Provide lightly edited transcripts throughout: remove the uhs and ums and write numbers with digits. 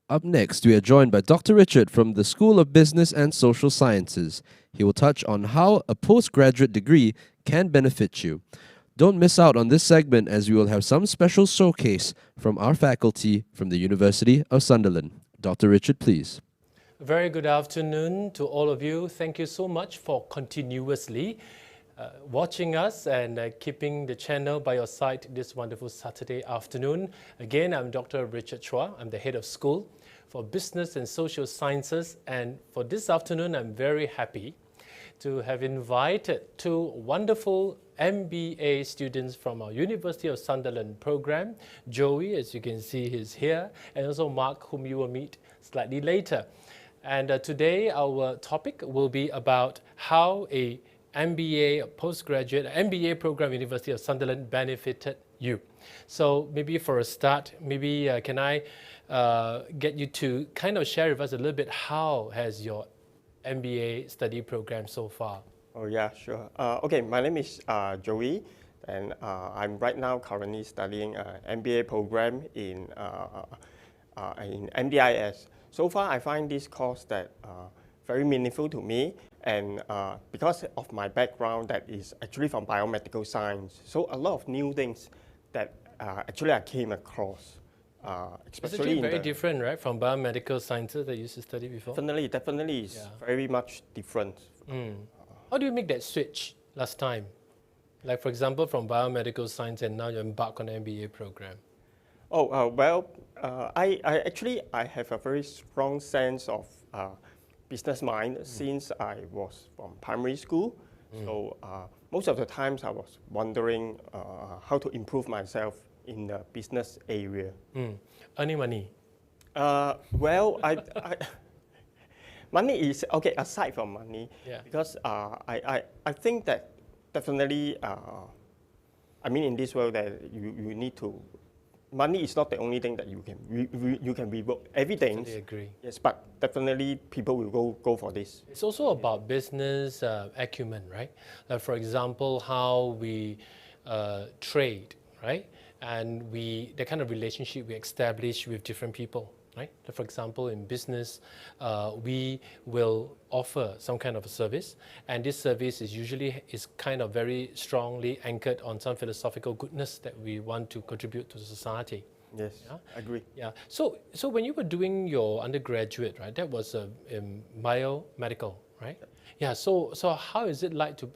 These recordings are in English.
Up next, we are joined by Dr. Richard from the School of Business and Social Sciences. He will touch on how a postgraduate degree can benefit you. Don't miss out on this segment as we will have some special showcase from our faculty from the University of Sunderland. Dr. Richard, please. Very good afternoon to all of you. Thank you so much for continuously watching us and keeping the channel by your side this wonderful Saturday afternoon. Again, I'm Dr. Richard Chua. I'm the head of school for Business and Social Sciences. And for this afternoon, I'm very happy to have invited two wonderful MBA students from our University of Sunderland program. Joey, as you can see, is here, and also Mark, whom you will meet slightly later. And today our topic will be about how a MBA postgraduate MBA program University of Sunderland benefited you. So maybe for a start, maybe can I get you to kind of share with us a little bit how has your MBA study program so far? Oh yeah, sure. Okay, my name is Joey, and I'm right now currently studying an MBA program in MDIS. So far, I find this course that very meaningful to me, and because of my background that is actually from biomedical science, so a lot of new things that actually I came across. It's actually very different, right, from biomedical sciences that you used to study before? Definitely is very much different. How do you make that switch last time? Like, for example, from biomedical science and now you embark on an MBA program. I have a very strong sense of business mind since I was from primary school. So most of the times I was wondering how to improve myself in the business area. Earning money? Money is okay. Aside from money, because I think that definitely. I mean, in this world, that you need to. Money is not the only thing that you can reward everything. I agree. Yes, but definitely people will go for this. It's also about business acumen, right? Like, for example, how we trade, right? And the kind of relationship we establish with different people, right? So for example, in business, we will offer some kind of a service, and this service is kind of very strongly anchored on some philosophical goodness that we want to contribute to society. Yes, agree. Yeah. So when you were doing your undergraduate, right, that was biomedical, right? Yeah. So how is it like to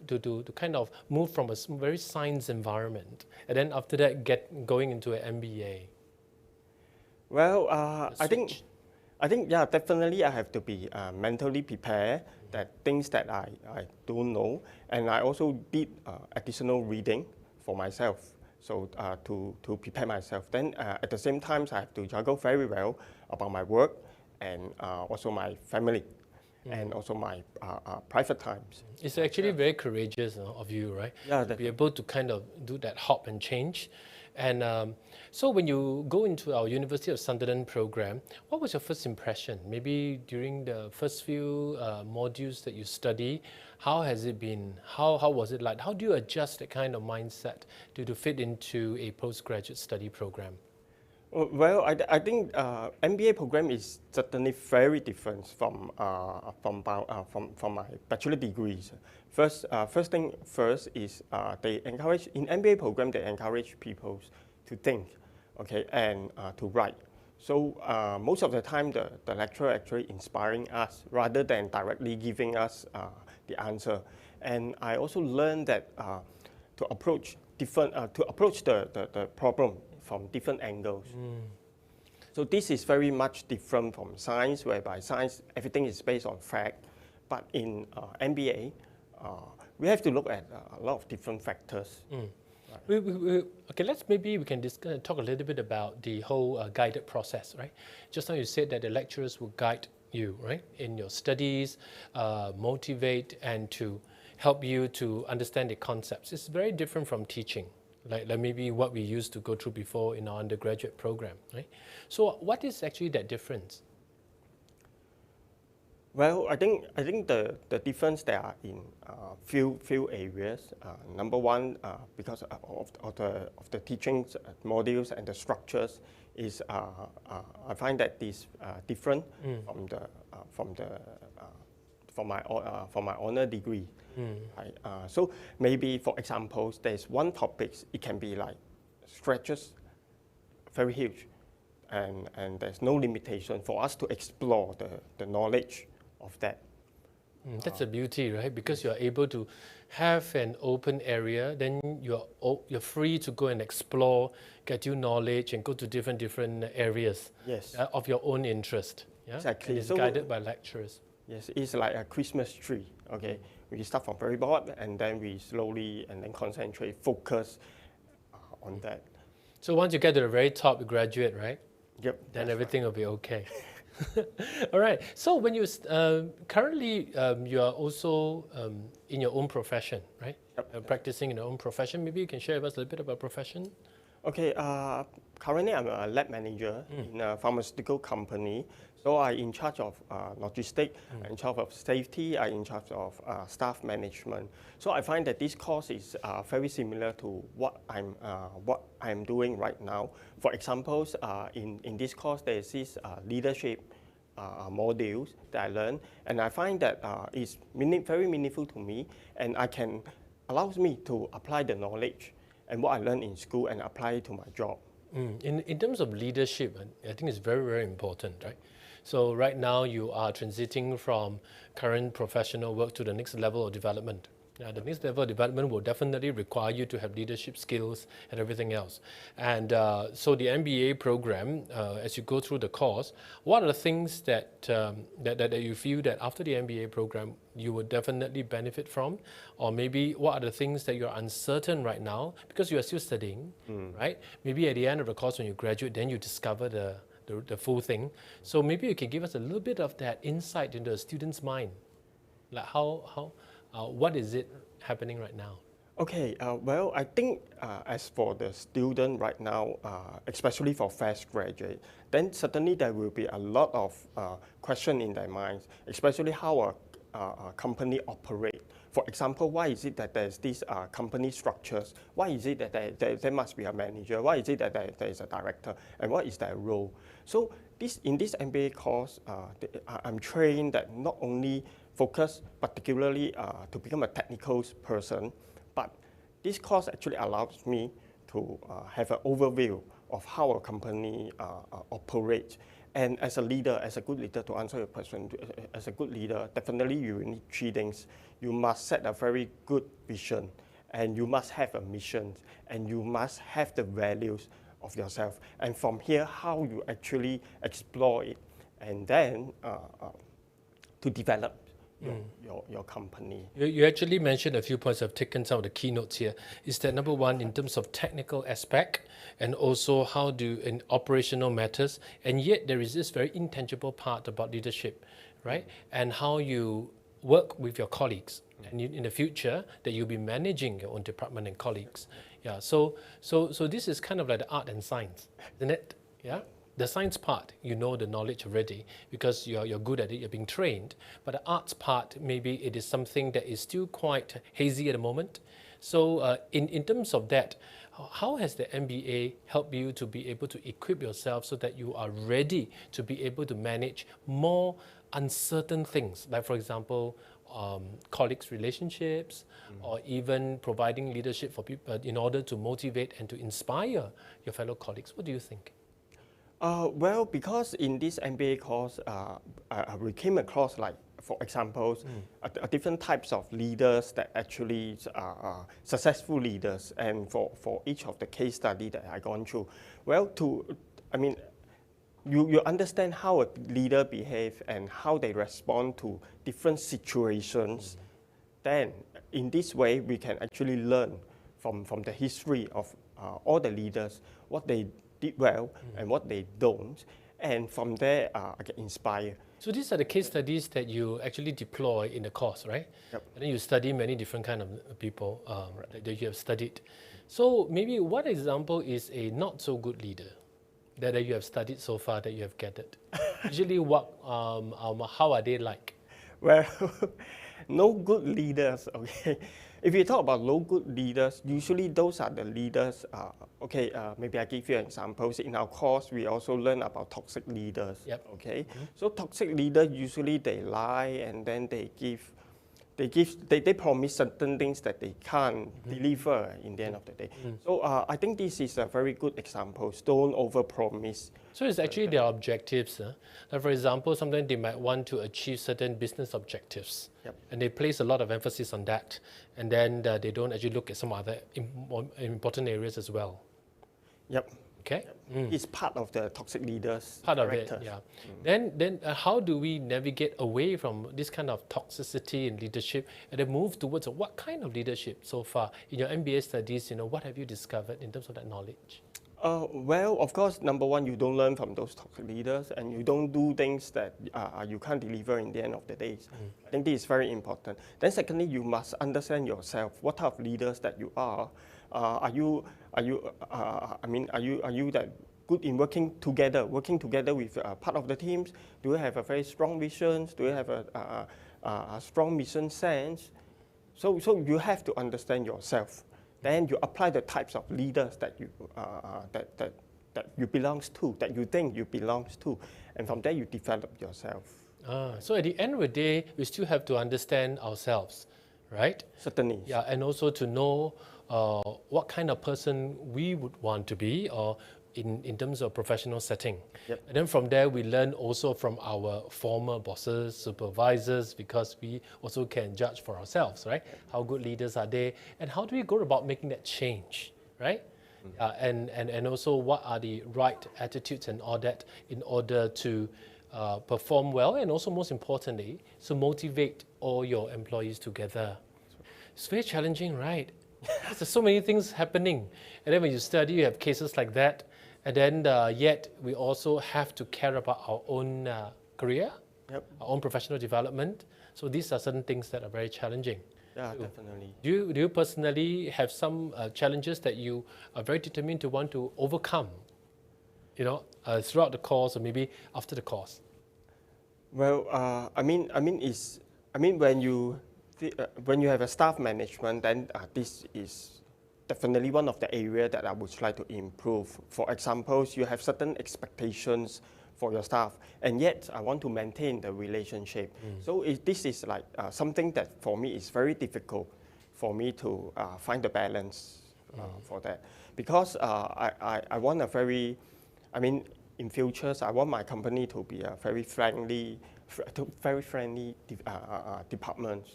kind of move from a very science environment and then after that going into an MBA? Well, I think definitely I have to be mentally prepared that things that I don't know, and I also did additional reading for myself, so to prepare myself. Then at the same time, I have to juggle very well about my work and also my family, and also my private times. It's actually very courageous of you, right? Yeah, to be able to kind of do that hop and change. And so when you go into our University of Sunderland program, what was your first impression? Maybe during the first few modules that you study, how has it been? How was it like? How do you adjust that kind of mindset to fit into a postgraduate study program? Well, I think MBA program is certainly very different from my bachelor degrees. First thing first is they encourage in MBA program they encourage people to think, okay, and to write. So most of the time the lecturer actually inspiring us rather than directly giving us the answer. And I also learned that to approach the problem from different angles. So this is very much different from science, whereby science, everything is based on fact. But in MBA, we have to look at a lot of different factors. Right. Okay, we can talk a little bit about the whole guided process, right? Just now you said that the lecturers will guide you, right, in your studies, motivate and to help you to understand the concepts. It's very different from teaching. Like maybe what we used to go through before in our undergraduate program, right? So what is actually that difference? Well, I think the difference there are in few areas. Number one, because of the teachings modules and the structures, is I find that this different from the from my honor degree. Right? So maybe for example, there's one topic, it can be like stretches very huge, and there's no limitation for us to explore the knowledge of that. That's the beauty, right? Because you're able to have an open area, then you're free to go and explore, get your knowledge, and go to different areas Yes, of your own interest. Yeah, exactly. And it's So guided by lecturers. yes, it's like a Christmas tree. Okay, we start from very bottom, and then we slowly and then concentrate, focus on that. So once you get to the very top, you graduate, right? Yep. Then that's everything will be okay. All right. So when you currently you are also in your own profession, right? Yep. Practicing in your own profession. Maybe you can share with us a little bit about profession. Okay, currently I'm a lab manager in a pharmaceutical company. So I'm in charge of logistics, I'm in charge of safety, I'm in charge of staff management. So I find that this course is very similar to what I'm doing right now. For example, in this course there is this leadership modules that I learned, and I find that it's very meaningful to me, and allows me to apply the knowledge and what I learned in school and apply it to my job. In terms of leadership, I think it's very, very important, right? So right now you are transiting from current professional work to the next level of development. The next level of development will definitely require you to have leadership skills and everything else. And so the MBA program, as you go through the course, what are the things that you feel that after the MBA program you would definitely benefit from? Or maybe what are the things that you're uncertain right now because you are still studying, right? Maybe at the end of the course when you graduate, then you discover the full thing. So maybe you can give us a little bit of that insight into a student's mind. Like what is it happening right now? Okay, well, I think as for the student right now, especially for fresh graduate, then certainly there will be a lot of question in their minds, especially how a company operate. For example, why is it that there's these company structures? Why is it that there must be a manager? Why is it that there is a director? And what is their role? So in this MBA course, I'm trained that not only focus particularly to become a technical person, but this course actually allows me to have an overview of how a company operates. And as a leader, as a good leader, to answer your question, as a good leader, definitely you need three things. You must set a very good vision, and you must have a mission, and you must have the values of yourself. And from here, how you actually explore it, and then to develop your company. You actually mentioned a few points. I've taken some of the keynotes here. Is that number one in terms of technical aspect and also how in operational matters, and yet there is this very intangible part about leadership, right? And how you work with your colleagues, and in the future that you'll be managing your own department and colleagues. Yeah. So this is kind of like the art and science, isn't it? Yeah. The science part, you know the knowledge already because you're good at it, you're being trained. But the arts part, maybe it is something that is still quite hazy at the moment. So in terms of that, how has the MBA helped you to be able to equip yourself so that you are ready to be able to manage more uncertain things, like for example, colleagues' relationships, or even providing leadership for people in order to motivate and to inspire your fellow colleagues? What do you think? Well, because in this MBA course, we came across, like, for example, different types of leaders that actually are successful leaders, and for each of the case study that I gone through, well, you understand how a leader behaves and how they respond to different situations. Then, in this way, we can actually learn from the history of all the leaders, what they did well and what they don't, and from there I get inspired. So these are the case studies that you actually deploy in the course, right? Yep. And then you study many different kind of people that you have studied. So maybe what example is a not so good leader that you have studied so far that you have gathered? Usually how are they like? Well, no good leaders, okay. If you talk about no good leaders, usually those are the leaders, maybe I give you examples. In our course, we also learn about toxic leaders, Yep. okay. So toxic leaders, usually they lie and then they promise certain things that they can't deliver in the end of the day. So I think this is a very good example. Don't overpromise. So it's actually their objectives. Like for example, sometimes they might want to achieve certain business objectives, Yep. and they place a lot of emphasis on that, and then they don't actually look at some other important areas as well. Yep. Okay. It's part of the toxic leaders. Part of character. it, yeah. Then how do we navigate away from this kind of toxicity in leadership and then move towards what kind of leadership so far? In your MBA studies, what have you discovered in terms of that knowledge? Well, of course, number one, you don't learn from those toxic leaders and you don't do things that you can't deliver in the end of the day. I think this is very important. Then secondly, you must understand yourself. What type of leaders that you are? Are you that good in working together with part of the teams? Do you have a very strong vision? Do you have a strong mission sense? So you have to understand yourself. Then you apply the types of leaders that you you belongs to, that you think you belongs to, and from there you develop yourself. So at the end of the day, we still have to understand ourselves, right? Certainly. Yeah, and also to know what kind of person we would want to be, or in terms of professional setting. Yep. And then from there, we learn also from our former bosses, supervisors, because we also can judge for ourselves, right? How good leaders are they? And how do we go about making that change, right? And also what are the right attitudes and all that in order to perform well, and also most importantly, to motivate all your employees together. It's very challenging, right? There's so many things happening. And then when you study, you have cases like that. And then yet we also have to care about our own career, Yep. our own professional development. So these are certain things that are very challenging. Yeah, definitely. Do you personally have some challenges that you are very determined to want to overcome, throughout the course or maybe after the course? Well, when you have a staff management, then this is definitely one of the areas that I would try to improve. For example, you have certain expectations for your staff, and yet I want to maintain the relationship. So this is like something that for me is very difficult for me to find the balance for that. Because I want in futures, I want my company to be a very friendly department.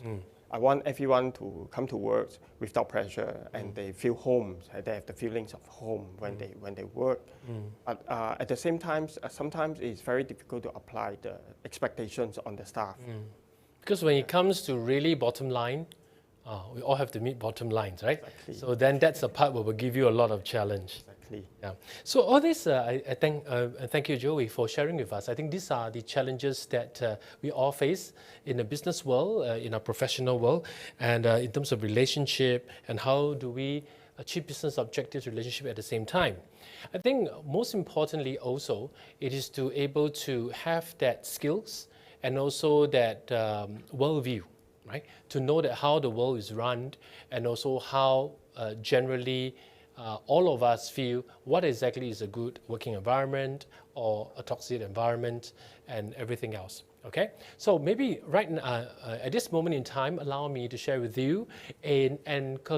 I want everyone to come to work without pressure, and they feel home. They have the feelings of home when they work. But at the same time, sometimes it's very difficult to apply the expectations on the staff. Because when it comes to really bottom line, we all have to meet bottom lines, right? Exactly. So then that's the part where will give you a lot of challenge. Exactly. Yeah. So all this, I thank you, Joey, for sharing with us. I think these are the challenges that we all face in the business world, in our professional world, and in terms of relationship, and how do we achieve business objectives, relationship at the same time. I think most importantly also, it is to able to have that skills and also that worldview, right? To know that how the world is run, and also how generally all of us feel what exactly is a good working environment or a toxic environment and everything else. Okay, so maybe right now, at this moment in time, allow me to share with you a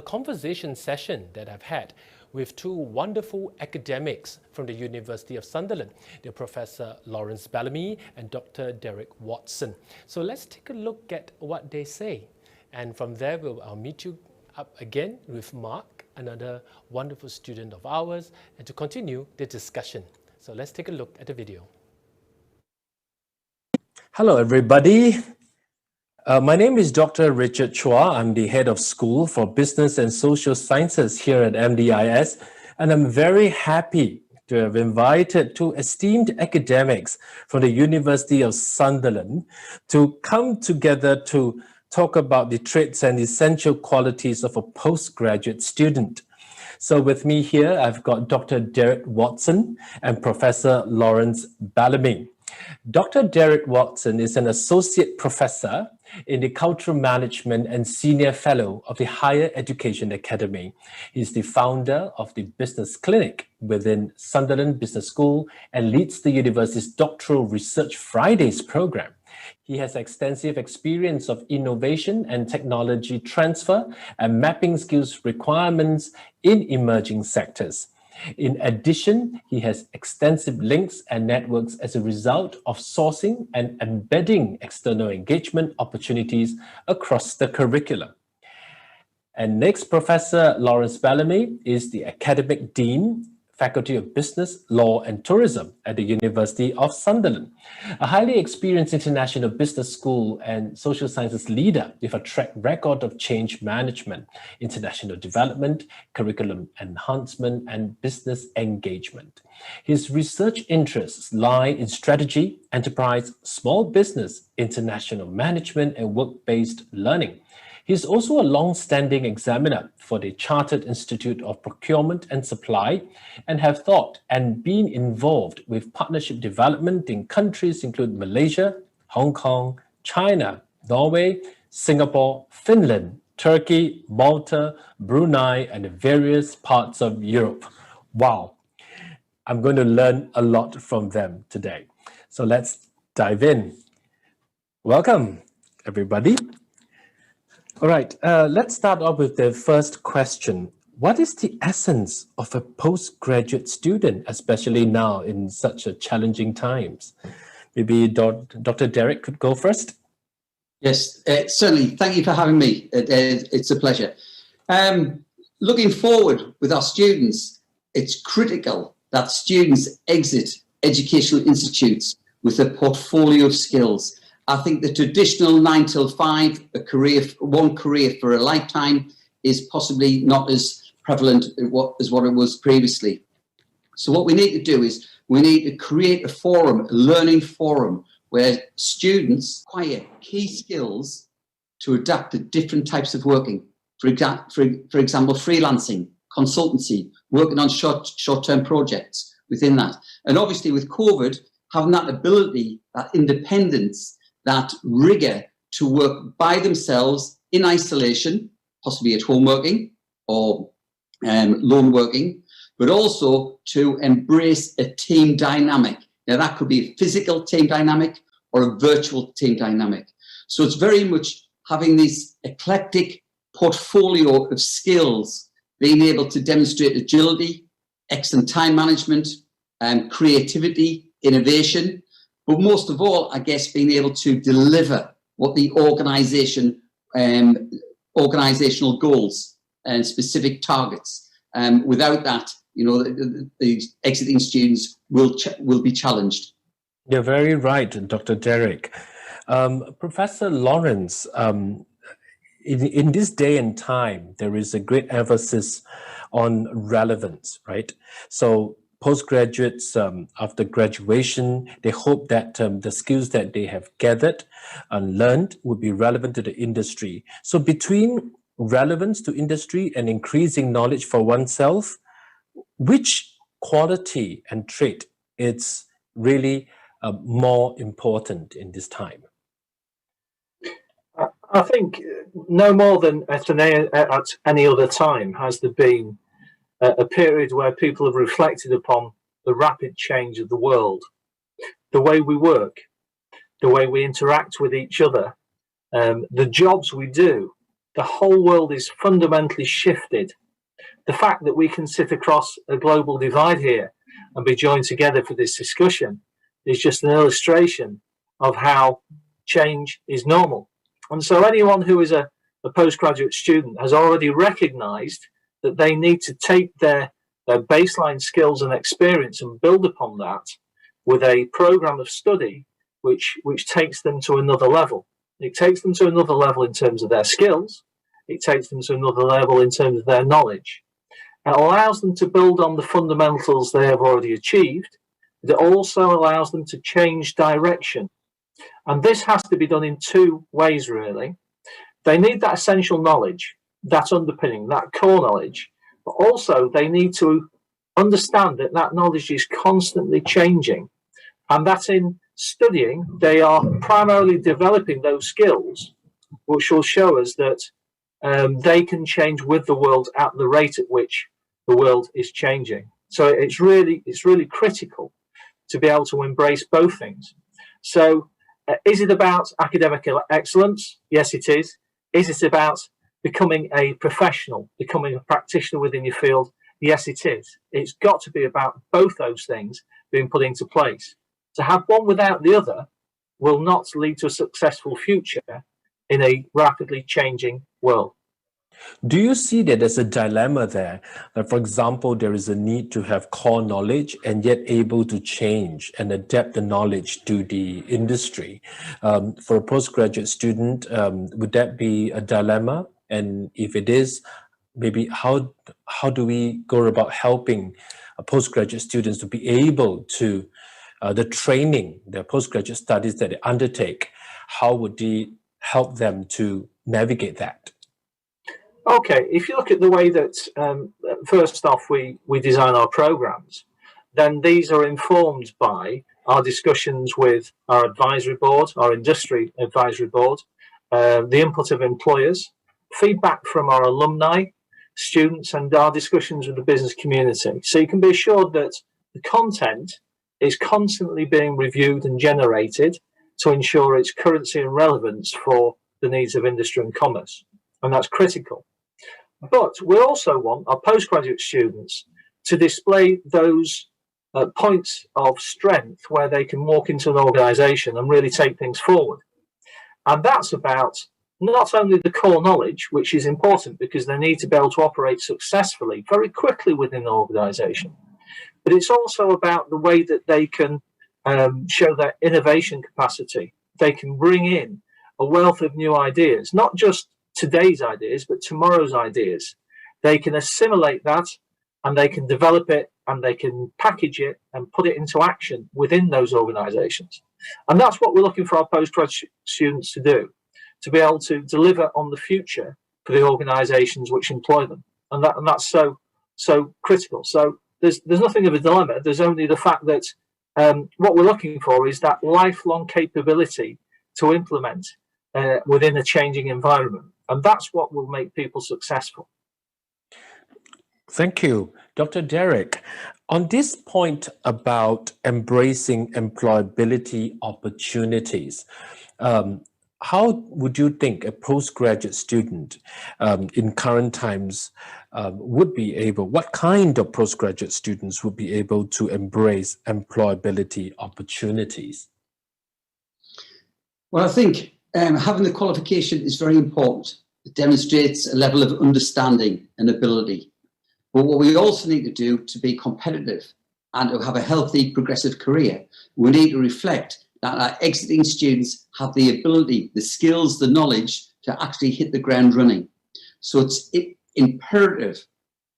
conversation session that I've had with two wonderful academics from the University of Sunderland, the Professor Lawrence Bellamy and Dr. Derek Watson. So let's take a look at what they say. And from there, I'll meet you up again with Mark, another wonderful student of ours, and to continue the discussion. So let's take a look at the video. Hello, everybody. My name is Dr. Richard Chua. I'm the head of school for business and social sciences here at MDIS, and I'm very happy to have invited two esteemed academics from the University of Sunderland to come together to talk about the traits and essential qualities of a postgraduate student. So with me here, I've got Dr. Derek Watson and Professor Lawrence Bellamy. Dr. Derek Watson is an associate professor in the Cultural Management and Senior Fellow of the Higher Education Academy. He's the founder of the Business Clinic within Sunderland Business School and leads the university's Doctoral Research Fridays program. He has extensive experience of innovation and technology transfer and mapping skills requirements in emerging sectors. In addition, he has extensive links and networks as a result of sourcing and embedding external engagement opportunities across the curriculum. And next, Professor Lawrence Bellamy is the Academic Dean, Faculty of Business, Law and Tourism at the University of Sunderland. A highly experienced international business school and social sciences leader with a track record of change management, international development, curriculum enhancement, and business engagement. His research interests lie in strategy, enterprise, small business, international management, and work-based learning. He is also a long-standing examiner for the Chartered Institute of Procurement and Supply and have thought and been involved with partnership development in countries including Malaysia, Hong Kong, China, Norway, Singapore, Finland, Turkey, Malta, Brunei, and various parts of Europe. Wow, I'm going to learn a lot from them today. So let's dive in. Welcome, everybody. All right, let's start off with the first question. What is the essence of a postgraduate student, especially now in such a challenging times? Maybe Dr. Derek could go first. Yes, certainly. Thank you for having me. It's a pleasure. Looking forward with our students, it's critical that students exit educational institutes with a portfolio of skills. I think the traditional 9 till 5, one career for a lifetime, is possibly not as prevalent as what it was previously. So what we need to do is we need to create a forum, a learning forum, where students acquire key skills to adapt to different types of working. For example, freelancing, consultancy, working on short-term projects within that. And obviously with COVID, having that ability, that independence, that rigor to work by themselves in isolation, possibly at home working or lone working, but also to embrace a team dynamic. Now that could be a physical team dynamic or a virtual team dynamic. So it's very much having this eclectic portfolio of skills, being able to demonstrate agility, excellent time management, creativity, innovation, but most of all, I guess, being able to deliver what the organizational goals and specific targets. Without that, the exiting students will be challenged. You're very right, Dr. Derek. Professor Lawrence, in this day and time, there is a great emphasis on relevance, right? So postgraduates, after graduation, they hope that the skills that they have gathered and learned will be relevant to the industry. So between relevance to industry and increasing knowledge for oneself, which quality and trait is really more important in this time? I think no more than at any other time has there been a period where people have reflected upon the rapid change of the world, the way we work, the way we interact with each other, the jobs we do. The whole world is fundamentally shifted. The fact that we can sit across a global divide here and be joined together for this discussion is just an illustration of how change is normal. And so anyone who is a postgraduate student has already recognized that they need to take their baseline skills and experience and build upon that with a program of study which takes them to another level. It takes them to another level in terms of their skills. It takes them to another level in terms of their knowledge. It allows them to build on the fundamentals they have already achieved. It also allows them to change direction. And this has to be done in two ways, really. They need that essential knowledge, that underpinning, that core knowledge, but also they need to understand that that knowledge is constantly changing, and that in studying, they are primarily developing those skills which will show us that they can change with the world at the rate at which the world is changing. So it's really critical to be able to embrace both things. So is it about academic excellence? Yes, it is. Is it about becoming a professional, becoming a practitioner within your field? Yes, it is. It's got to be about both those things being put into place. To have one without the other will not lead to a successful future in a rapidly changing world. Do you see that there's a dilemma there? That, for example, there is a need to have core knowledge and yet able to change and adapt the knowledge to the industry. For a postgraduate student, would that be a dilemma? And if it is, maybe how do we go about helping postgraduate students to be able to, the training, the postgraduate studies that they undertake, how would they help them to navigate that? Okay, if you look at the way that, first off, we design our programs, then these are informed by our discussions with our advisory board, our industry advisory board, the input of employers, feedback from our alumni, students, and our discussions with the business community. So you can be assured that the content is constantly being reviewed and generated to ensure its currency and relevance for the needs of industry and commerce. And that's critical. But we also want our postgraduate students to display those points of strength where they can walk into an organisation and really take things forward. And that's about not only the core knowledge, which is important because they need to be able to operate successfully very quickly within an organisation, but it's also about the way that they can show their innovation capacity. They can bring in a wealth of new ideas, not just today's ideas, but tomorrow's ideas. They can assimilate that and they can develop it and they can package it and put it into action within those organizations. And that's what we're looking for our postgraduate students to do, to be able to deliver on the future for the organizations which employ them. And that's so critical. So there's nothing of a dilemma. There's only the fact that what we're looking for is that lifelong capability to implement within a changing environment. And that's what will make people successful. Thank you. Dr. Derek, on this point about embracing employability opportunities, how would you think a postgraduate student in current times would be able, what kind of postgraduate students would be able to embrace employability opportunities? Well, I think having the qualification is very important. It demonstrates a level of understanding and ability. But what we also need to do to be competitive and to have a healthy, progressive career, we need to reflect that our exiting students have the ability, the skills, the knowledge to actually hit the ground running. So it's imperative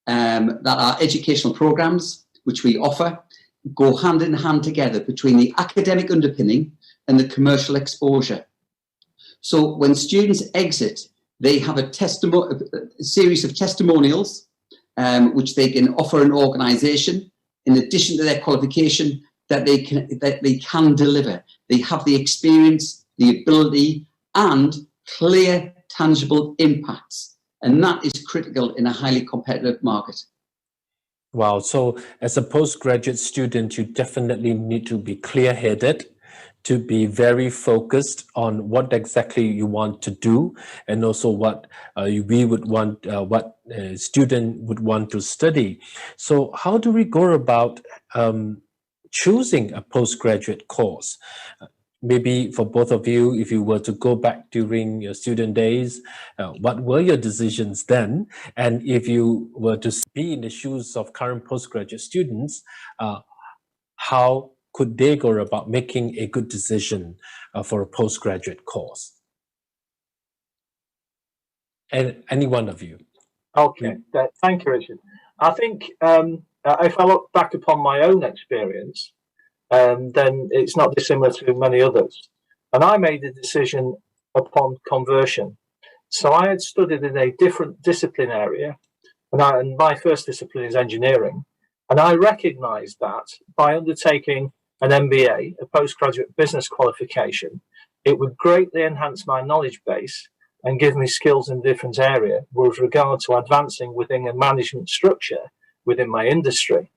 that our educational programs, which we offer, go hand in hand together between the academic underpinning and the commercial exposure. So when students exit, they have a series of testimonials which they can offer an organisation in addition to their qualification that they can deliver. They have the experience, the ability, and clear, tangible impacts, and that is critical in a highly competitive market. Wow! So, as a postgraduate student, you definitely need to be clear-headed, to be very focused on what exactly you want to do, and also what we would want, what a student would want to study. So how do we go about choosing a postgraduate course? Maybe for both of you, if you were to go back during your student days, what were your decisions then? And if you were to be in the shoes of current postgraduate students, how could they go about making a good decision for a postgraduate course? And any one of you. Okay, thank you, Richard. I think if I look back upon my own experience, then it's not dissimilar to many others. And I made a decision upon conversion. So I had studied in a different discipline area, and my first discipline is engineering. And I recognised that by undertaking an MBA, a postgraduate business qualification, it would greatly enhance my knowledge base and give me skills in a different area with regard to advancing within a management structure within my industry.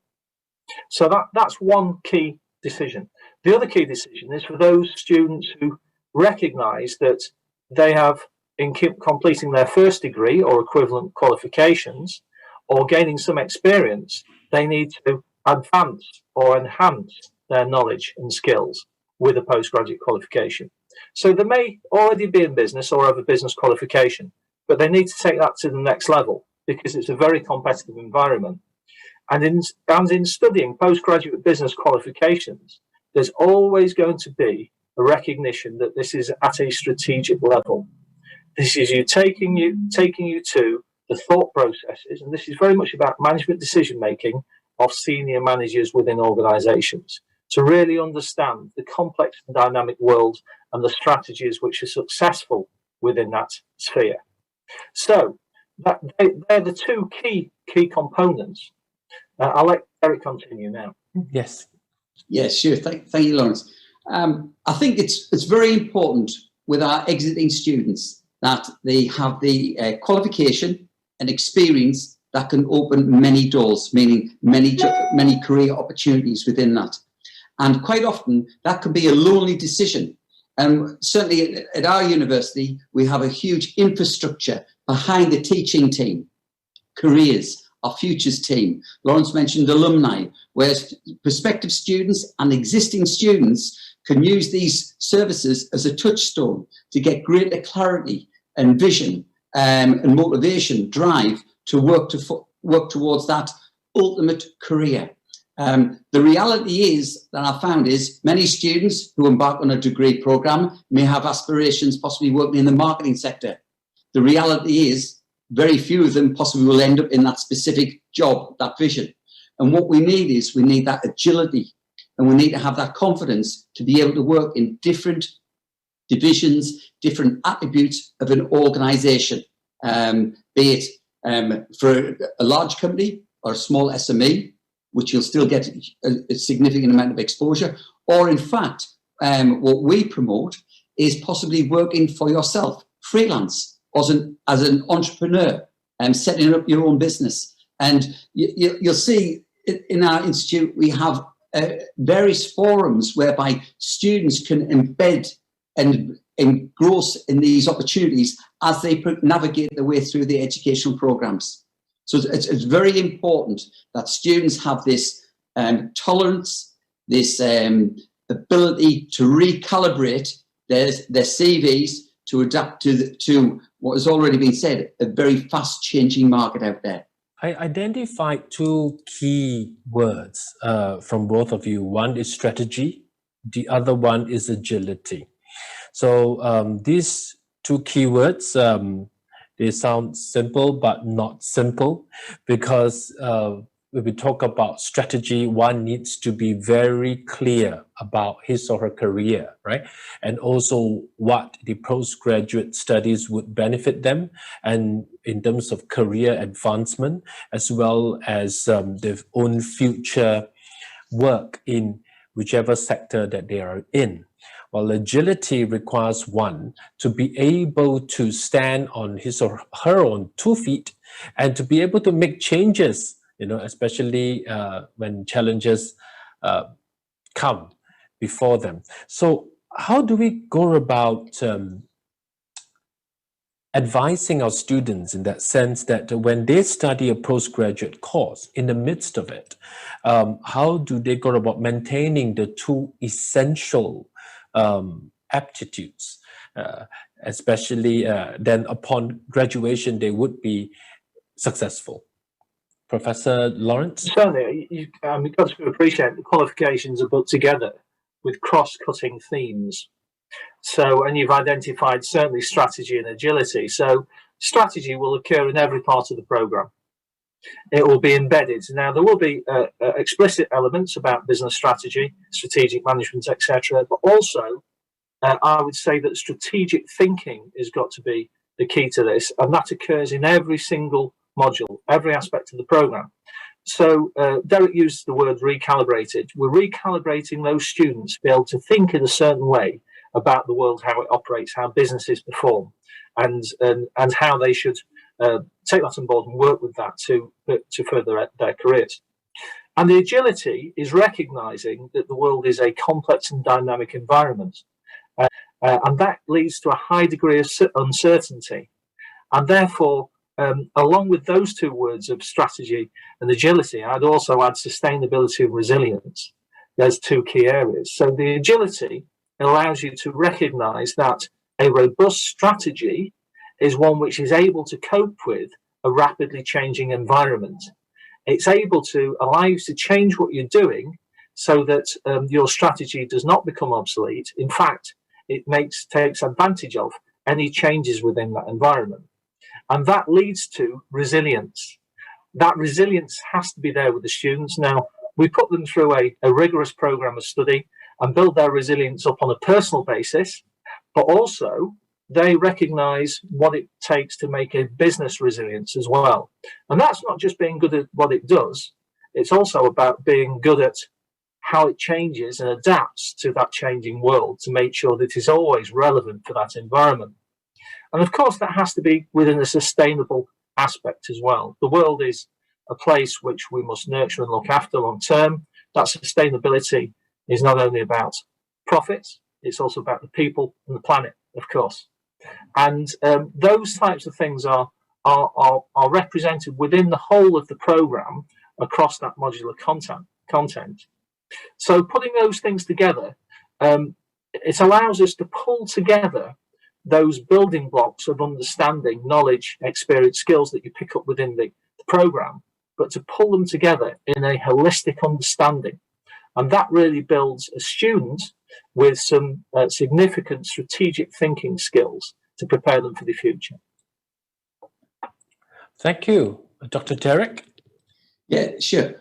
So that's one key decision. The other key decision is for those students who recognise that they have, in completing their first degree or equivalent qualifications or gaining some experience, they need to advance or enhance their knowledge and skills with a postgraduate qualification. So they may already be in business or have a business qualification, but they need to take that to the next level because it's a very competitive environment. And in studying postgraduate business qualifications, there's always going to be a recognition that this is at a strategic level. This is taking you to the thought processes, and this is very much about management decision making of senior managers within organisations to really understand the complex and dynamic world and the strategies which are successful within that sphere. So they're the two key components. I'll let Eric continue now. Yes. Yes, sure. Thank you, Lawrence. I think it's very important with our exiting students that they have the qualification and experience that can open many doors, meaning many career opportunities within that. And quite often that could be a lonely decision. And certainly at our university, we have a huge infrastructure behind the teaching team, careers, our futures team. Lawrence mentioned alumni, where prospective students and existing students can use these services as a touchstone to get greater clarity and vision and motivation, drive to work towards that ultimate career. The reality is that I found is many students who embark on a degree program may have aspirations possibly working in the marketing sector. The reality is very few of them possibly will end up in that specific job, that vision. And what we need that agility, and we need to have that confidence to be able to work in different divisions, different attributes of an organisation, be it for a large company or a small SME, which you'll still get a significant amount of exposure, or in fact, what we promote is possibly working for yourself, freelance, as an entrepreneur, and setting up your own business. And you'll see in our institute, we have various forums whereby students can embed and engross in these opportunities as they navigate their way through the educational programs. So it's very important that students have this tolerance, this ability to recalibrate their CVs to adapt to what has already been said, a very fast-changing market out there. I identified two key words from both of you. One is strategy, the other one is agility. So these two keywords, they sound simple, but not simple, because when we talk about strategy, one needs to be very clear about his or her career, right? And also what the postgraduate studies would benefit them, and in terms of career advancement, as well as their own future work in whichever sector that they are in. While agility requires one to be able to stand on his or her own 2 feet and to be able to make changes, especially when challenges come before them. So how do we go about advising our students in that sense that when they study a postgraduate course, in the midst of it, how do they go about maintaining the two essential aptitudes, especially then upon graduation they would be successful? Professor Lawrence? Certainly, you've got to appreciate the qualifications are put together with cross-cutting themes. So, and you've identified certainly strategy and agility. So strategy will occur in every part of the program. It will be embedded. Now, there will be explicit elements about business strategy, strategic management, etc. But also, I would say that strategic thinking has got to be the key to this. And that occurs in every single module, every aspect of the program. So Derek used the word recalibrated. We're recalibrating those students to be able to think in a certain way about the world, how it operates, how businesses perform. and how they should take that on board and work with that to further their careers. And the agility is recognizing that the world is a complex and dynamic environment. And that leads to a high degree of uncertainty. And therefore, along with those two words of strategy and agility, I'd also add sustainability and resilience. There's two key areas. So the agility allows you to recognize that a robust strategy is one which is able to cope with a rapidly changing environment. It's able to allow you to change what you're doing so that your strategy does not become obsolete. In fact, it takes advantage of any changes within that environment. And that leads to resilience. That resilience has to be there with the students. Now, we put them through a rigorous program of study and build their resilience up on a personal basis, but also they recognize what it takes to make a business resilience as well. And that's not just being good at what it does, it's also about being good at how it changes and adapts to that changing world to make sure that it is always relevant for that environment. And of course, that has to be within a sustainable aspect as well. The world is a place which we must nurture and look after long term. That sustainability is not only about profits, it's also about the people and the planet, of course. And those types of things are represented within the whole of the program across that modular content. So putting those things together, it allows us to pull together those building blocks of understanding, knowledge, experience, skills that you pick up within the program, but to pull them together in a holistic understanding. And that really builds a student with some significant strategic thinking skills to prepare them for the future. Thank you. Dr. Derek? Yeah, sure.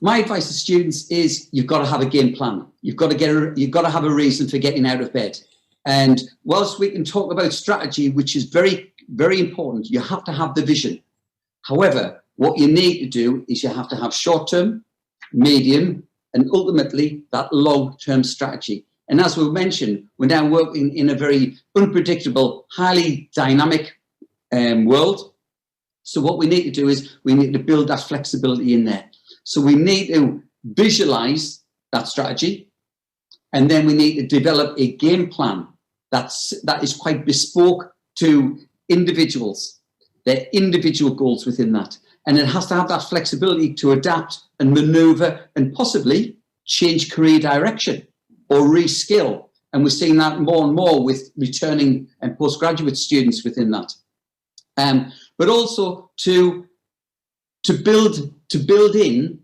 My advice to students is you've got to have a game plan. You've got to have a reason for getting out of bed. And whilst we can talk about strategy, which is very, very important, you have to have the vision. However, what you need to do is you have to have short-term, medium, and ultimately that long-term strategy. And as we mentioned, we're now working in a very unpredictable, highly dynamic world. So what we need to do is we need to build that flexibility in there. So we need to visualize that strategy, and then we need to develop a game plan that is quite bespoke to individuals, their individual goals within that. And it has to have that flexibility to adapt and maneuver and possibly change career direction or reskill. And we're seeing that more and more with returning and postgraduate students within that. But also to build in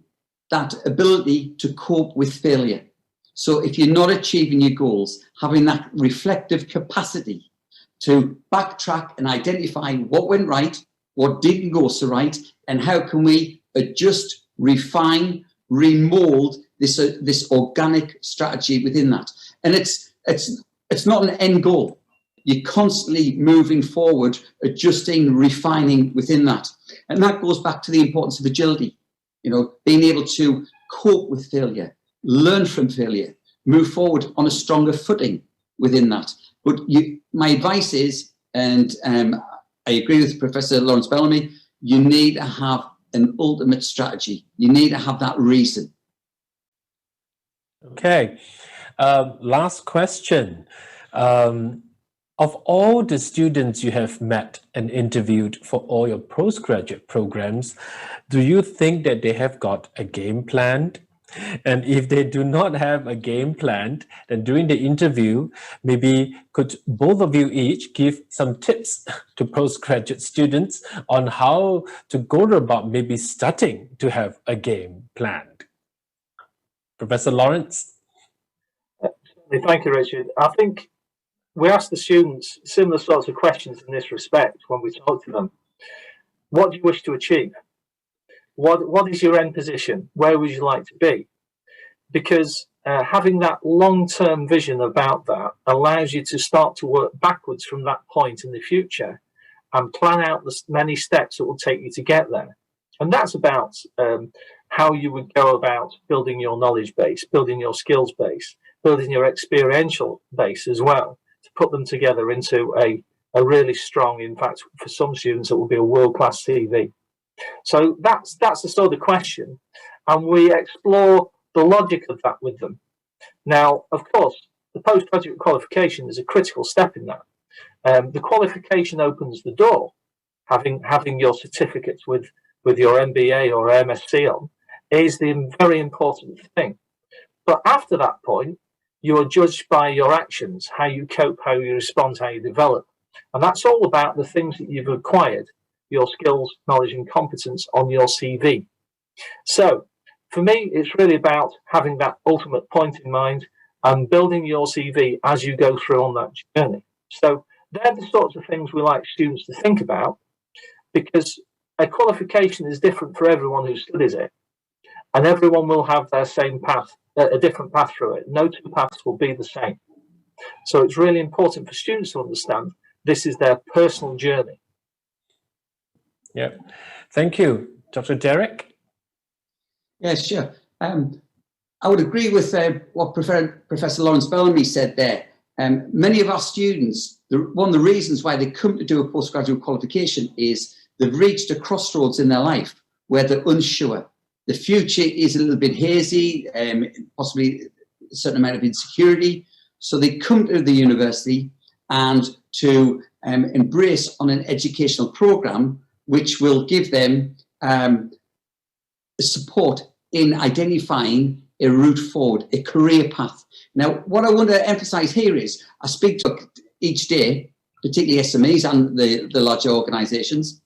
that ability to cope with failure. So if you're not achieving your goals, having that reflective capacity to backtrack and identify what went right, what didn't go so right, and how can we adjust, refine, remold this organic strategy within that. And it's not an end goal. You're constantly moving forward, adjusting, refining within that. And that goes back to the importance of agility, being able to cope with failure, learn from failure, move forward on a stronger footing within that. But my advice is, and I agree with Professor Lawrence Bellamy, you need to have an ultimate strategy. You need to have that reason. Okay. Last question. Of all the students you have met and interviewed for all your postgraduate programs, do you think that they have got a game planned? And if they do not have a game planned, then during the interview, maybe could both of you each give some tips to postgraduate students on how to go about maybe starting to have a game planned? Professor Lawrence? Thank you, Richard. I think we ask the students similar sorts of questions in this respect when we talk to them. What do you wish to achieve? What is your end position? Where would you like to be? Because having that long-term vision about that allows you to start to work backwards from that point in the future and plan out the many steps that will take you to get there. And that's about how you would go about building your knowledge base, building your skills base, building your experiential base as well, to put them together into a a really strong, in fact, for some students, it will be a world-class CV. So that's the sort of question, and we explore the logic of that with them. Now, of course, the postgraduate qualification is a critical step in that. The qualification opens the door. Having your certificates with your MBA or MSc on is the very important thing. But after that point, you are judged by your actions, how you cope, how you respond, how you develop. And that's all about the things that you've acquired, your skills, knowledge, and competence on your CV. So for me, it's really about having that ultimate point in mind and building your CV as you go through on that journey. So they're the sorts of things we like students to think about, because a qualification is different for everyone who studies it, and everyone will have their same path, a different path through it. No two paths will be the same. So it's really important for students to understand this is their personal journey. Yeah, thank you. Dr. Derek? Yeah, sure. I would agree with what Professor Lawrence Bellamy said there. Many of our students, one of the reasons why they come to do a postgraduate qualification is they've reached a crossroads in their life where they're unsure. The future is a little bit hazy, possibly a certain amount of insecurity. So they come to the university and to embrace on an educational program which will give them support in identifying a route forward, a career path. Now, what I want to emphasize here is I speak to each day, particularly SMEs and the larger organizations.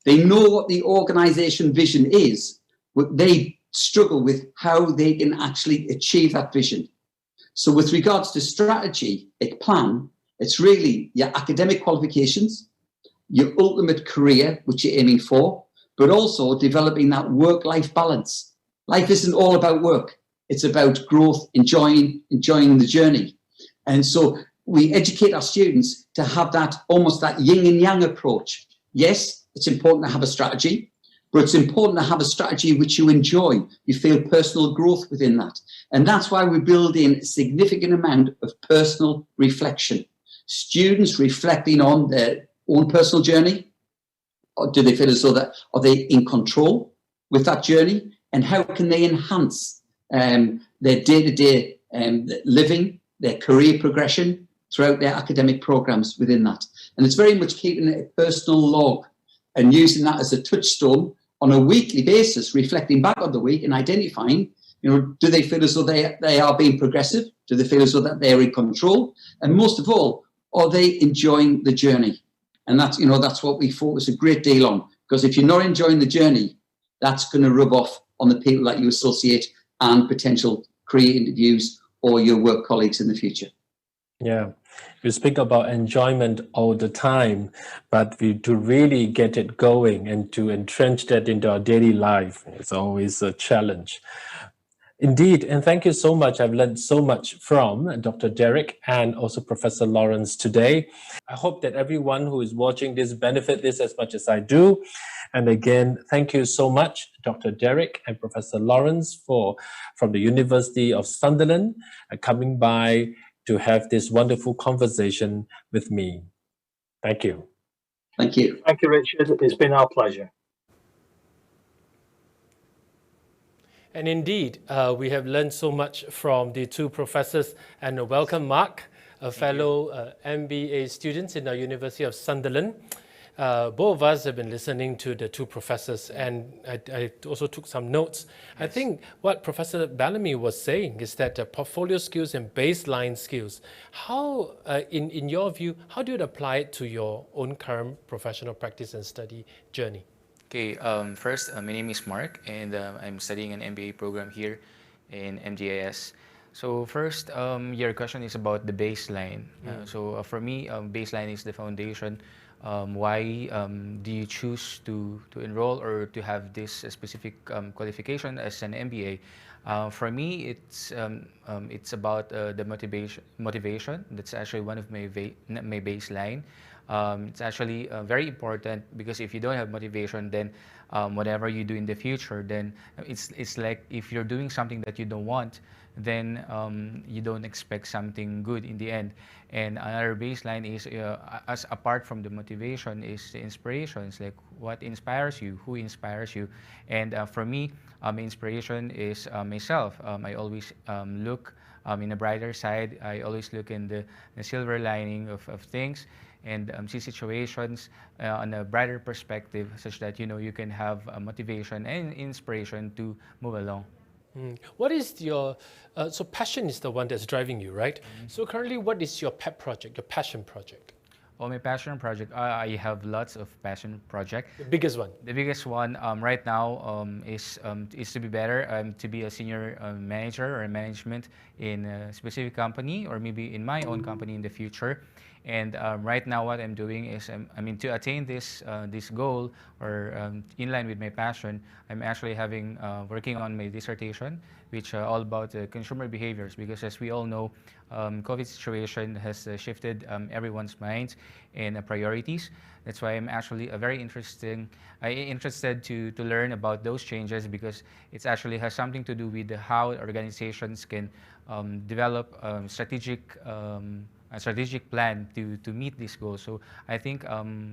They know what the organization vision is, but they struggle with how they can actually achieve that vision. So with regards to strategy, a plan, it's really your academic qualifications, your ultimate career, which you're aiming for, but also developing that work-life balance. Life isn't all about work. It's about growth, enjoying the journey. And so we educate our students to have that almost that yin and yang approach. Yes, it's important to have a strategy, but it's important to have a strategy which you enjoy. You feel personal growth within that. And that's why we build in a significant amount of personal reflection. Students reflecting on their own personal journey. Or do they feel as though that are they in control with that journey? And how can they enhance their day-to-day living, their career progression throughout their academic programs within that? And it's very much keeping a personal log and using that as a touchstone on a weekly basis, reflecting back on the week and identifying, do they feel as though they are being progressive? Do they feel as though that they're in control? And most of all, are they enjoying the journey? And that's, that's what we focus a great deal on, because if you're not enjoying the journey, that's going to rub off on the people that you associate and potential career interviews or your work colleagues in the future. Yeah, we speak about enjoyment all the time, but to really get it going and to entrench that into our daily life, it's always a challenge. Indeed, and thank you so much. I've learned so much from Dr. Derek and also Professor Lawrence today. I hope that everyone who is watching this benefit this as much as I do. And again, thank you so much, Dr. Derek and Professor Lawrence from the University of Sunderland coming by to have this wonderful conversation with me. Thank you. Thank you. Thank you, Richard. It's been our pleasure. And indeed, we have learned so much from the two professors, and welcome Mark, a fellow MBA student in the University of Sunderland. Both of us have been listening to the two professors, and I also took some notes. Yes. I think what Professor Bellamy was saying is that portfolio skills and baseline skills, how, in your view, how do you apply it to your own current professional practice and study journey? Okay, first, my name is Mark, and I'm studying an MBA program here in MDIS. So first, your question is about the baseline. So for me, baseline is the foundation. Why do you choose to enroll or to have this specific qualification as an MBA? For me, it's about the motivation. That's actually one of my baseline. It's actually very important because if you don't have motivation, then whatever you do in the future, then it's like if you're doing something that you don't want, then you don't expect something good in the end. And another baseline is, as apart from the motivation, is the inspirations, like what inspires you, who inspires you. And for me, inspiration is myself. I always look in a brighter side. I always look in the silver lining of things, and see situations on a brighter perspective, such that you can have motivation and inspiration to move along. What is your, so passion is the one that's driving you, right? So currently, what is your pet project, your passion project? Oh, my passion project, I have lots of passion project. The biggest one? The biggest one right now is to be better, to be a senior manager or management in a specific company, or maybe in my own company in the future. And right now, what I'm doing is, to attain this goal, or in line with my passion, I'm actually working on my dissertation, which all about consumer behaviors. Because as we all know, COVID situation has shifted everyone's minds and priorities. That's why I'm actually interested to learn about those changes, because it actually has something to do with how organizations can develop a strategic plan to meet this goal. So I think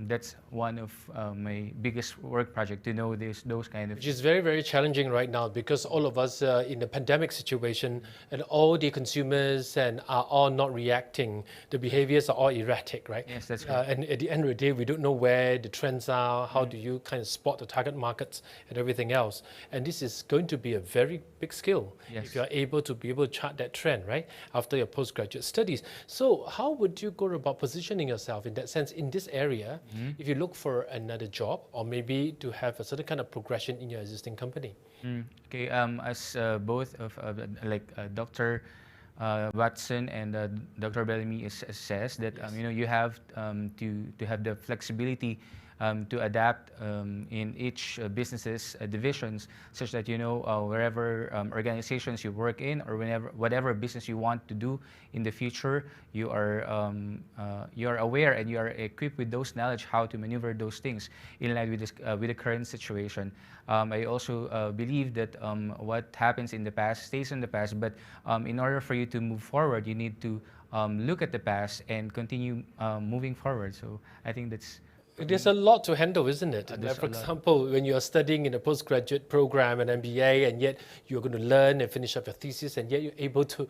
that's one of my biggest work project, to know those kind of. Which is very, very challenging right now, because all of us in the pandemic situation, and all the consumers and are all not reacting. The behaviors are all erratic, right? Yes, that's right. And at the end of the day, we don't know where the trends are. How do you kind of spot the target markets and everything else? And this is going to be a very big skill, Yes. if you are able to chart that trend, right? After your postgraduate studies. So how would you go about positioning yourself in that sense in this area, if you look for another job, or maybe to have a certain kind of progression in your existing company? Okay, as both of Dr. Watson and Dr. Bellamy says that you have to have the flexibility to adapt in each business's divisions, such that wherever organizations you work in, or whatever business you want to do in the future, you are aware and you are equipped with those knowledge how to maneuver those things in line with the current situation. I also believe that what happens in the past stays in the past, but in order for you to move forward, you need to look at the past and continue moving forward. So I think that's. There's a lot to handle, isn't it? There's For a lot. example, when you're studying in a postgraduate program, an MBA, and yet you're going to learn and finish up your thesis, and yet you're able to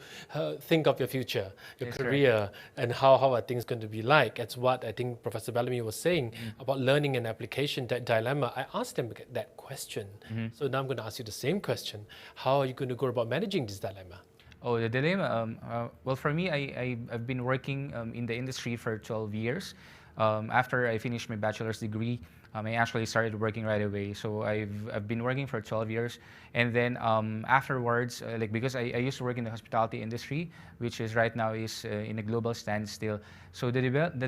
think of your future, your That's career, and how are things going to be like. That's what I think Professor Bellamy was saying about learning and application, that dilemma. I asked him that question. So now I'm going to ask you the same question. How are you going to go about managing this dilemma? Oh, the dilemma. Well, for me, I've been working in the industry for 12 years. After I finished my bachelor's degree, I actually started working right away. So I've been working for 12 years, and then afterwards, because I used to work in the hospitality industry, which is right now is in a global standstill. So the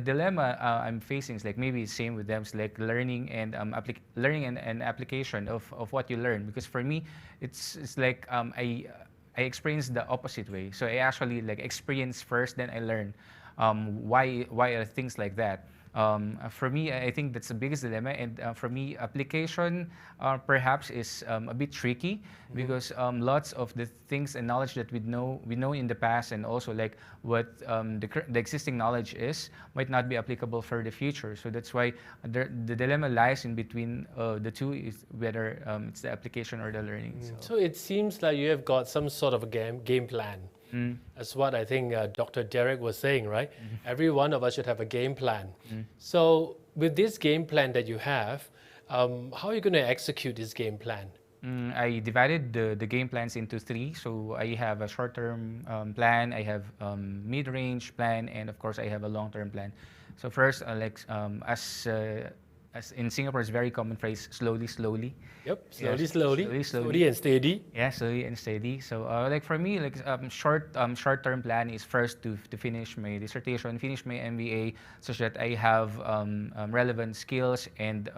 dilemma I'm facing is maybe it's same with them. It's learning and application of what you learn. Because for me, it's I experienced the opposite way. So I actually experience first, then I learn. Why are things like that? For me, I think that's the biggest dilemma, and for me, application perhaps is a bit tricky, because lots of the things and knowledge that we know in the past, and also what the existing knowledge is, might not be applicable for the future. So that's why the dilemma lies in between the two, is whether it's the application or the learning. So it seems like you have got some sort of a game plan. That's what I think Dr. Derek was saying, right? Every one of us should have a game plan. So with this game plan that you have, how are you going to execute this game plan? I divided the game plans into three. So I have a short-term plan, I have mid-range plan, and of course I have a long-term plan. So first, as in Singapore, it's very common phrase, slowly, slowly. Yep, Yes, slowly and steady. Yeah, slowly and steady. So for me, short-term plan is first to finish my dissertation, finish my MBA, such that I have relevant skills and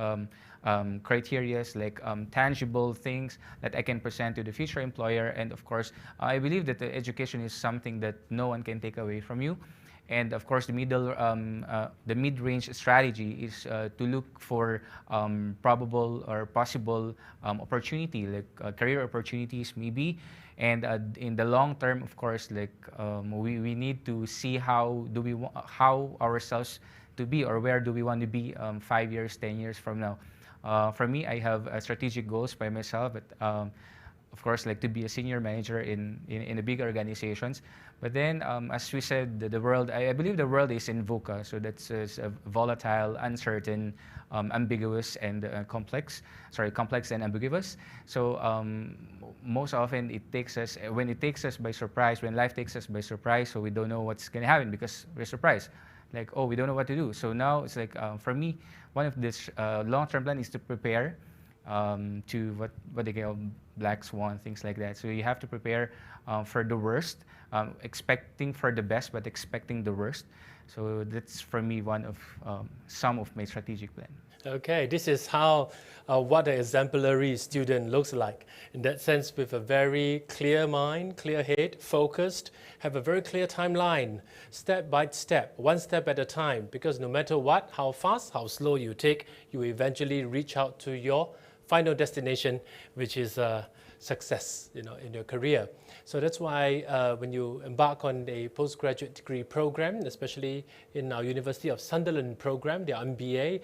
criteria, like tangible things that I can present to the future employer. And of course, I believe that the education is something that no one can take away from you. And of course, the mid-range strategy is to look for probable or possible opportunity, like career opportunities maybe. And in the long term, of course, like we need to see how ourselves to be, or where do we want to be 5 years, 10 years from now. For me, I have strategic goals by myself, but of course, like to be a senior manager in the big organizations. But then, as we said, the world, I believe the world is in VUCA, so that's volatile, uncertain, ambiguous, and complex. Sorry, complex and ambiguous. So most often it takes us, when it takes us by surprise, when life takes us by surprise, so we don't know what's going to happen because we're surprised. Like, oh, we don't know what to do. So now it's like, for me, one of this long-term plan is to prepare to what they call black swan, things like that. So you have to prepare for the worst, expecting for the best, but expecting the worst. So that's for me one of some of my strategic plan. Okay, this is how what an exemplary student looks like. In that sense, with a very clear mind, clear head, focused, have a very clear timeline, step by step, one step at a time. Because no matter what, how fast, how slow you take, you eventually reach out to your final destination, which is success, in your career. So that's why when you embark on a postgraduate degree program, especially in our University of Sunderland program, the MBA,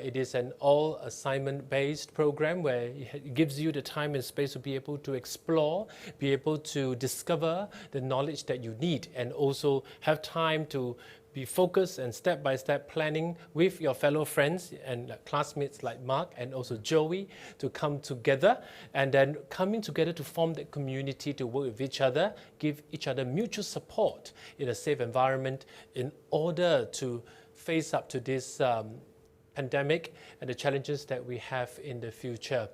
it is an all assignment based program where it gives you the time and space to be able to explore, be able to discover the knowledge that you need, and also have time to be focused and step-by-step planning with your fellow friends and classmates like Mark and also Joey to come together, and then coming together to form that community, to work with each other, give each other mutual support in a safe environment in order to face up to this pandemic and the challenges that we have in the future.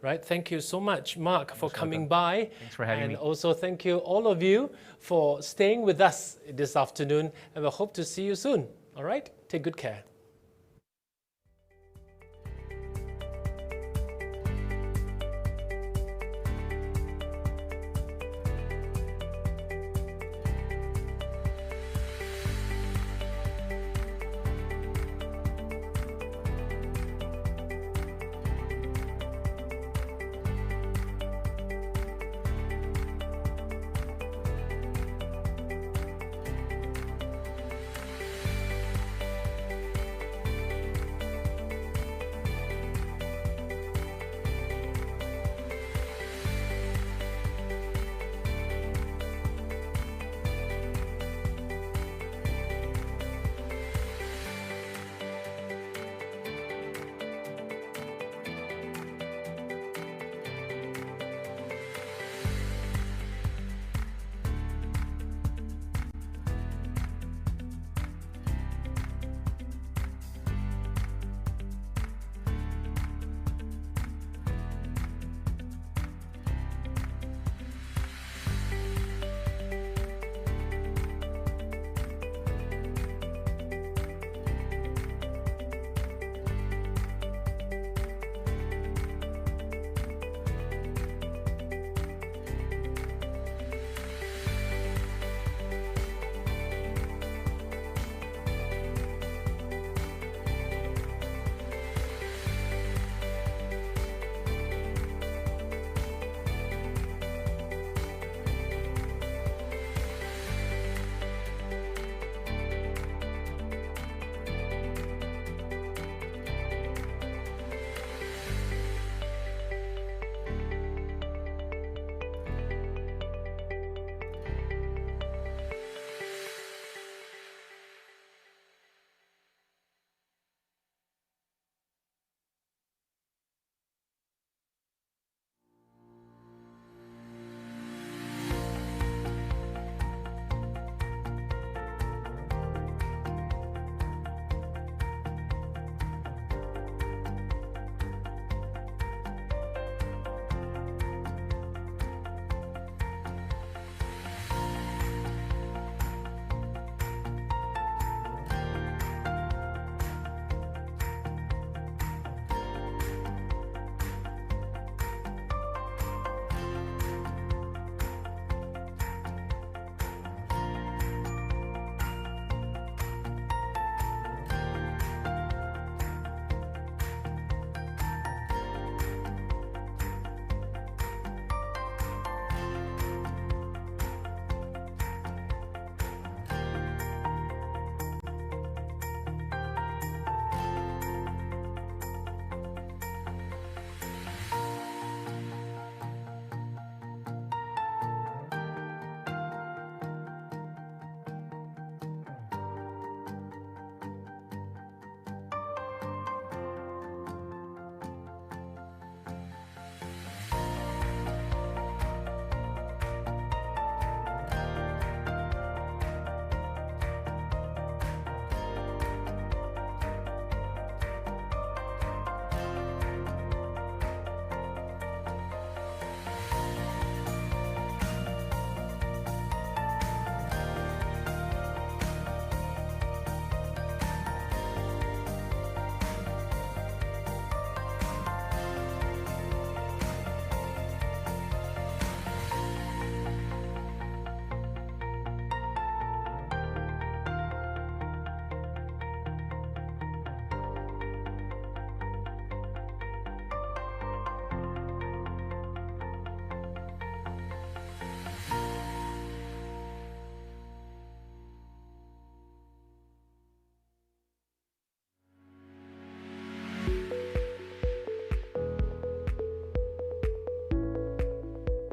Right. Thank you so much, Mark, for coming by. Thanks for having me. And also thank you, all of you, for staying with us this afternoon. And we hope to see you soon. All right. Take good care.